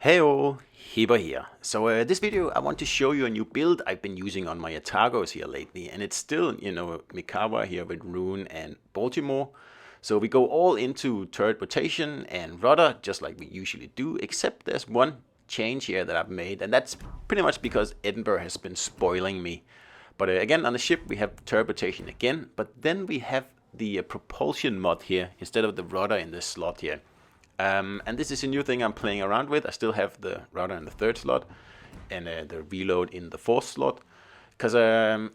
Heyo, Hipper here. So this video I want to show you a new build I've been using on my Atagos here lately, and it's still, Mikawa here with Rune and Baltimore. So we go all into turret rotation and rudder just like we usually do, except there's one change here that I've made, and that's pretty much because Edinburgh has been spoiling me. But again, on the ship we have turret rotation again, but then we have the propulsion mod here instead of the rudder in this slot here. And this is a new thing I'm playing around with. I still have the rudder in the third slot and the reload in the fourth slot. Because,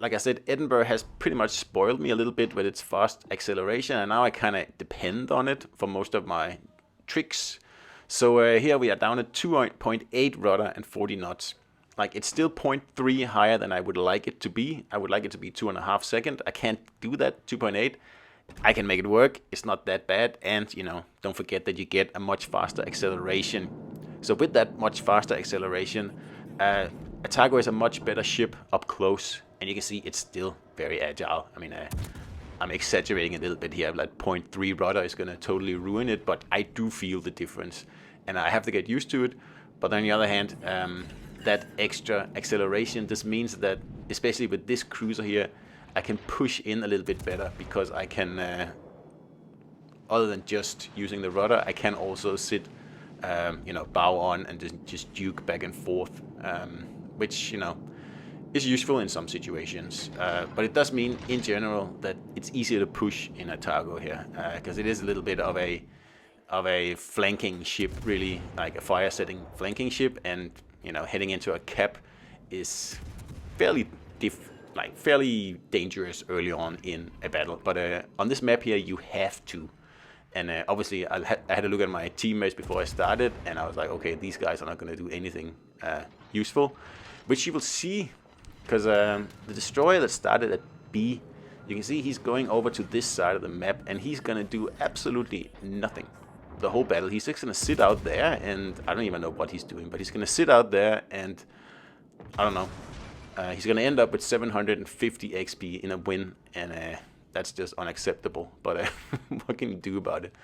like I said, Edinburgh has pretty much spoiled me a little bit with its fast acceleration, and now I kind of depend on it for most of my tricks. So here we are down at 2.8 rudder and 40 knots. Like, it's still 0.3 higher than I would like it to be. I would like it to be 2.5 seconds. I can't do that, 2.8. I can make it work. It's not that bad, and don't forget that you get a much faster acceleration. So with that much faster acceleration, Atago is a much better ship up close, and you can see it's still very agile. I mean, I'm exaggerating a little bit here. Like 0.3 rudder is gonna totally ruin it, but I do feel the difference, and I have to get used to it. But on the other hand, that extra acceleration, this means that, especially with this cruiser here, I can push in a little bit better because I can, other than just using the rudder, I can also sit, bow on and just juke back and forth, which, is useful in some situations. But it does mean, in general, that it's easier to push in Atago here, because it is a little bit of a flanking ship, really, like a fire-setting flanking ship, and, heading into a cap is fairly fairly dangerous early on in a battle. But on this map here, you have to. And obviously, I had a look at my teammates before I started, and I was like, okay, these guys are not going to do anything useful. Which you will see, because the destroyer that started at B, you can see he's going over to this side of the map, and he's going to do absolutely nothing the whole battle. He's just going to sit out there, and I don't even know what he's doing, but he's going to sit out there, and I don't know. He's going to end up with 750 XP in a win, and that's just unacceptable. But what can you do about it?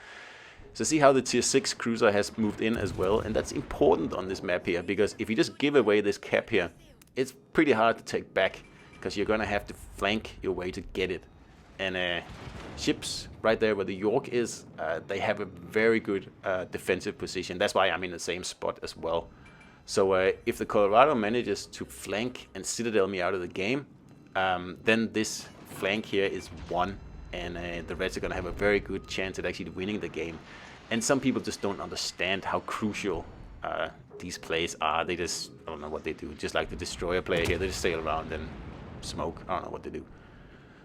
So see how the tier 6 cruiser has moved in as well, and that's important on this map here, because if you just give away this cap here, it's pretty hard to take back, because you're going to have to flank your way to get it. And ships right there where the York is, they have a very good defensive position. That's why I'm in the same spot as well. So if the Colorado manages to flank and citadel me out of the game, then this flank here is won, and the Reds are going to have a very good chance at actually winning the game. And some people just don't understand how crucial these plays are. They just, I don't know what they do. Just like the destroyer player here, they just sail around and smoke. I don't know what they do.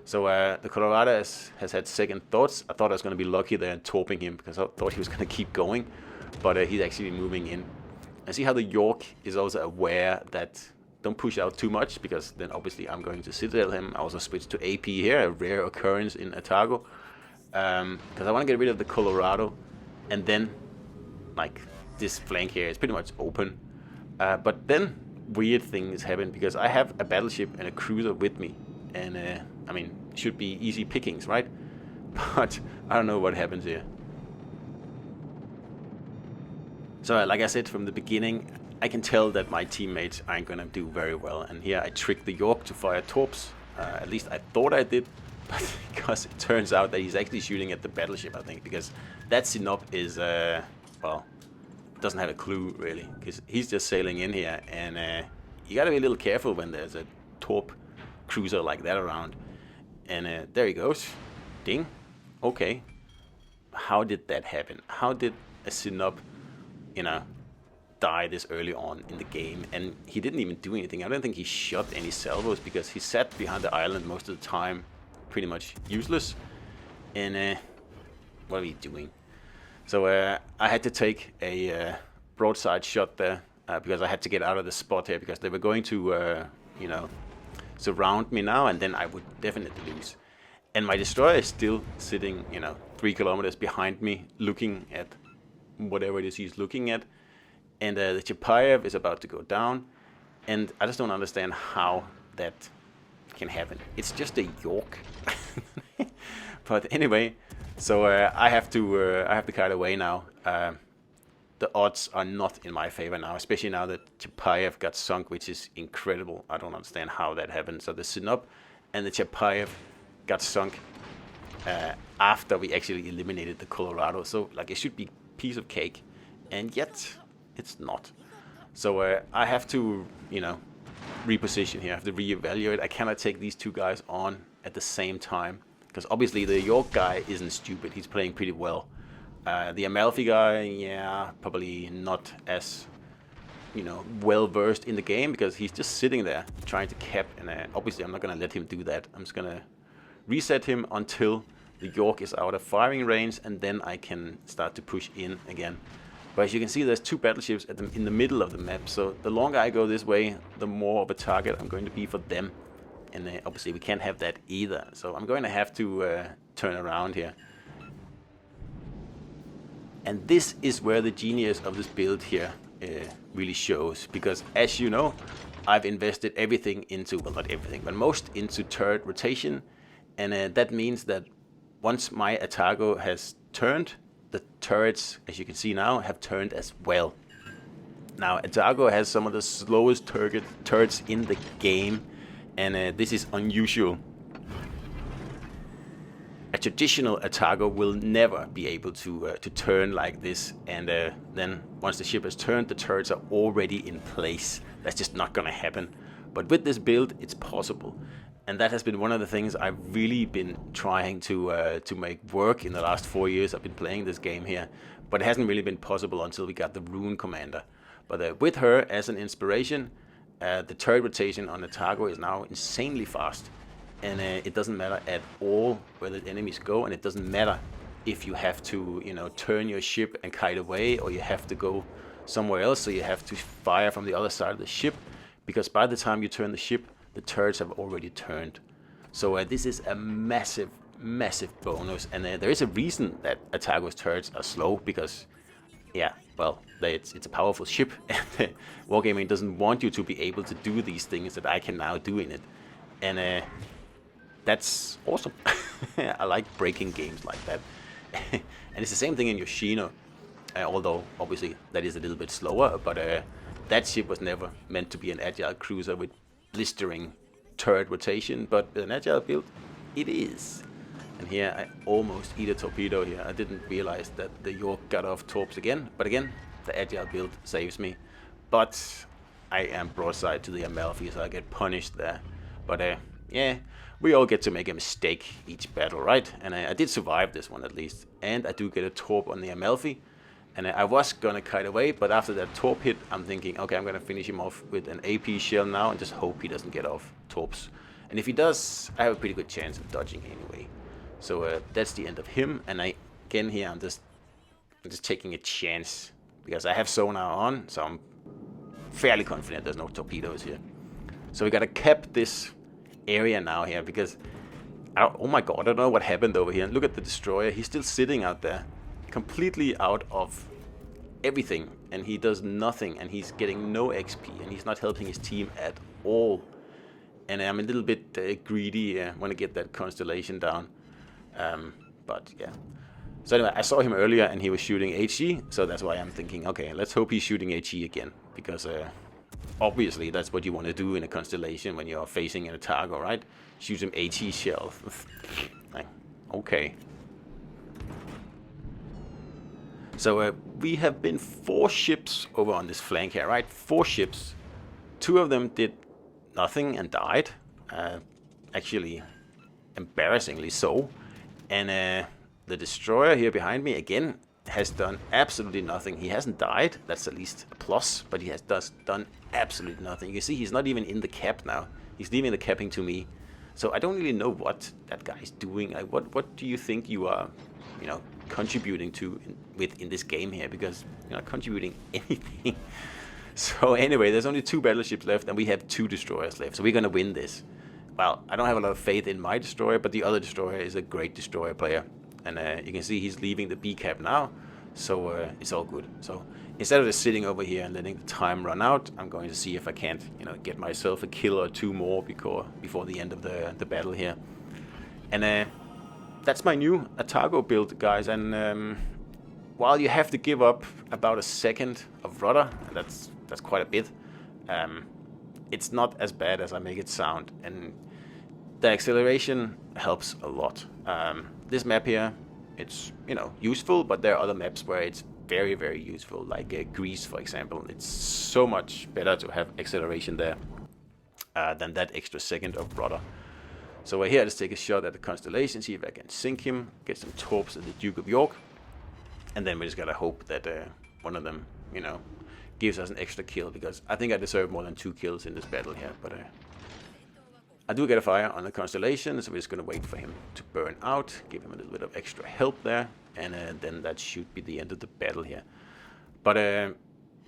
So the Colorado has had second thoughts. I thought I was going to be lucky there and torping him, because I thought he was going to keep going, but he's actually moving in. And see how the York is also aware that don't push out too much, because then obviously I'm going to citadel him. I also switched to AP here, a rare occurrence in Atago, because I want to get rid of the Colorado, and then like this flank here is pretty much open. But then weird things happen, because I have a battleship and a cruiser with me, and I mean, it should be easy pickings, right? But I don't know what happens here. So like I said from the beginning, I can tell that my teammates aren't going to do very well. And here I tricked the York to fire torps. At least I thought I did. But because it turns out that he's actually shooting at the battleship, I think. Because that Sinop is, well, doesn't have a clue, really. Because he's just sailing in here. And you got to be a little careful when there's a torp cruiser like that around. And there he goes. Ding. Okay. How did that happen? How did a Sinop, die this early on in the game? And he didn't even do anything. I don't think he shot any salvos, because he sat behind the island most of the time, pretty much useless. And what are we doing? So I had to take a broadside shot there, because I had to get out of the spot here, because they were going to, surround me now, and then I would definitely lose. And my destroyer is still sitting, 3 kilometers behind me, looking at whatever it is he's looking at, and the Chapayev is about to go down, and I just don't understand how that can happen. It's just a York. But anyway, so I have to kite away now. the odds are not in my favor now, especially now that Chapayev got sunk, which is incredible. I don't understand how that happened. So the Sinop and the Chapayev got sunk after we actually eliminated the Colorado. So like it should be piece of cake, and yet it's not. So I have to, reposition here. I have to reevaluate. I cannot take these two guys on at the same time, because obviously the York guy isn't stupid. He's playing pretty well. The Amalfi guy, yeah, probably not as, well versed in the game, because he's just sitting there trying to cap. And obviously I'm not going to let him do that. I'm just going to reset him until the York is out of firing range, and then I can start to push in again. But as you can see, there's two battleships in the middle of the map. So the longer I go this way, the more of a target I'm going to be for them. And obviously we can't have that either. So I'm going to have to turn around here. And this is where the genius of this build here really shows. Because as you know, I've invested everything into, well, not everything, but most into turret rotation. And that means that once my Atago has turned, the turrets, as you can see now, have turned as well. Now, Atago has some of the slowest turrets in the game, and this is unusual. A traditional Atago will never be able to turn like this, and then once the ship has turned, the turrets are already in place. That's just not going to happen. But with this build, it's possible. And that has been one of the things I've really been trying to make work in the last 4 years I've been playing this game here. But it hasn't really been possible until we got the Rune Commander. But with her as an inspiration, the turret rotation on Atago is now insanely fast. And it doesn't matter at all where the enemies go, and it doesn't matter if you have to, turn your ship and kite away, or you have to go somewhere else, so you have to fire from the other side of the ship. Because by the time you turn the ship, the turrets have already turned. So this is a massive, massive bonus. And there is a reason that Atago's turrets are slow, because, yeah, well, it's a powerful ship. And Wargaming doesn't want you to be able to do these things that I can now do in it. And that's awesome. I like breaking games like that. And it's the same thing in Yoshino. Although, obviously, that is a little bit slower. But that ship was never meant to be an Agile cruiser with blistering turret rotation, but with an Agile build, it is. And here I almost eat a torpedo here. I didn't realize that the York got off torps again, but again, the Agile build saves me. But I am broadside to the Amalfi, so I get punished there. But yeah, we all get to make a mistake each battle, right? And I did survive this one at least. And I do get a torp on the Amalfi. And I was going to kite away, but after that torp hit, I'm thinking, okay, I'm going to finish him off with an AP shell now and just hope he doesn't get off torps. And if he does, I have a pretty good chance of dodging anyway. So that's the end of him. And again here, I'm just taking a chance because I have sonar on, so I'm fairly confident there's no torpedoes here. So we got to cap this area now here because, oh my god, I don't know what happened over here. Look at the destroyer, he's still sitting out there. Completely out of everything, and he does nothing, and he's getting no XP, and he's not helping his team at all. And I'm a little bit greedy. I want to get that constellation down, but yeah. So anyway, I saw him earlier, and he was shooting HE, so that's why I'm thinking, okay, let's hope he's shooting HE again, because obviously that's what you want to do in a constellation when you're facing an Atago, right? Shoot some HE shells. Okay. So we have been 4 ships over on this flank here, right? 4 ships. 2 of them did nothing and died. Actually, embarrassingly so. And the destroyer here behind me, again, has done absolutely nothing. He hasn't died. That's at least a plus. But he has done absolutely nothing. You can see he's not even in the cap now. He's leaving the capping to me. So I don't really know what that guy's doing. What do you think you are, contributing to in this game here, because you're not contributing anything. So anyway, there's only 2 battleships left, and we have 2 destroyers left, so we're gonna win this. Well, I don't have a lot of faith in my destroyer, but the other destroyer is a great destroyer player, and you can see he's leaving the B cap now, so it's all good. So instead of just sitting over here and letting the time run out, I'm going to see if I can't get myself a kill or 2 more before the end of the battle here. And that's my new Atago build, guys, and while you have to give up about a second of rudder, and that's quite a bit, it's not as bad as I make it sound, and the acceleration helps a lot. This map here, it's useful, but there are other maps where it's very, very useful, like Greece, for example. It's so much better to have acceleration there than that extra second of rudder. So here, let's take a shot at the Constellation, see if I can sink him, get some torps at the Duke of York, and then we just gotta hope that one of them, gives us an extra kill, because I think I deserve more than 2 kills in this battle here, but I do get a fire on the Constellation, so we're just gonna wait for him to burn out, give him a little bit of extra help there, and then that should be the end of the battle here. But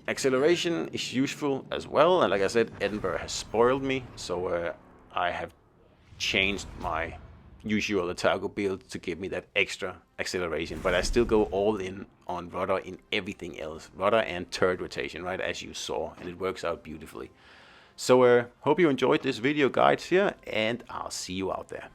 acceleration is useful as well, and like I said, Edinburgh has spoiled me, so I have changed my usual Atago build to give me that extra acceleration, but I still go all in on rudder in everything else, rudder and turret rotation, right, as you saw, and it works out beautifully. So hope you enjoyed this video guide here, and I'll see you out there.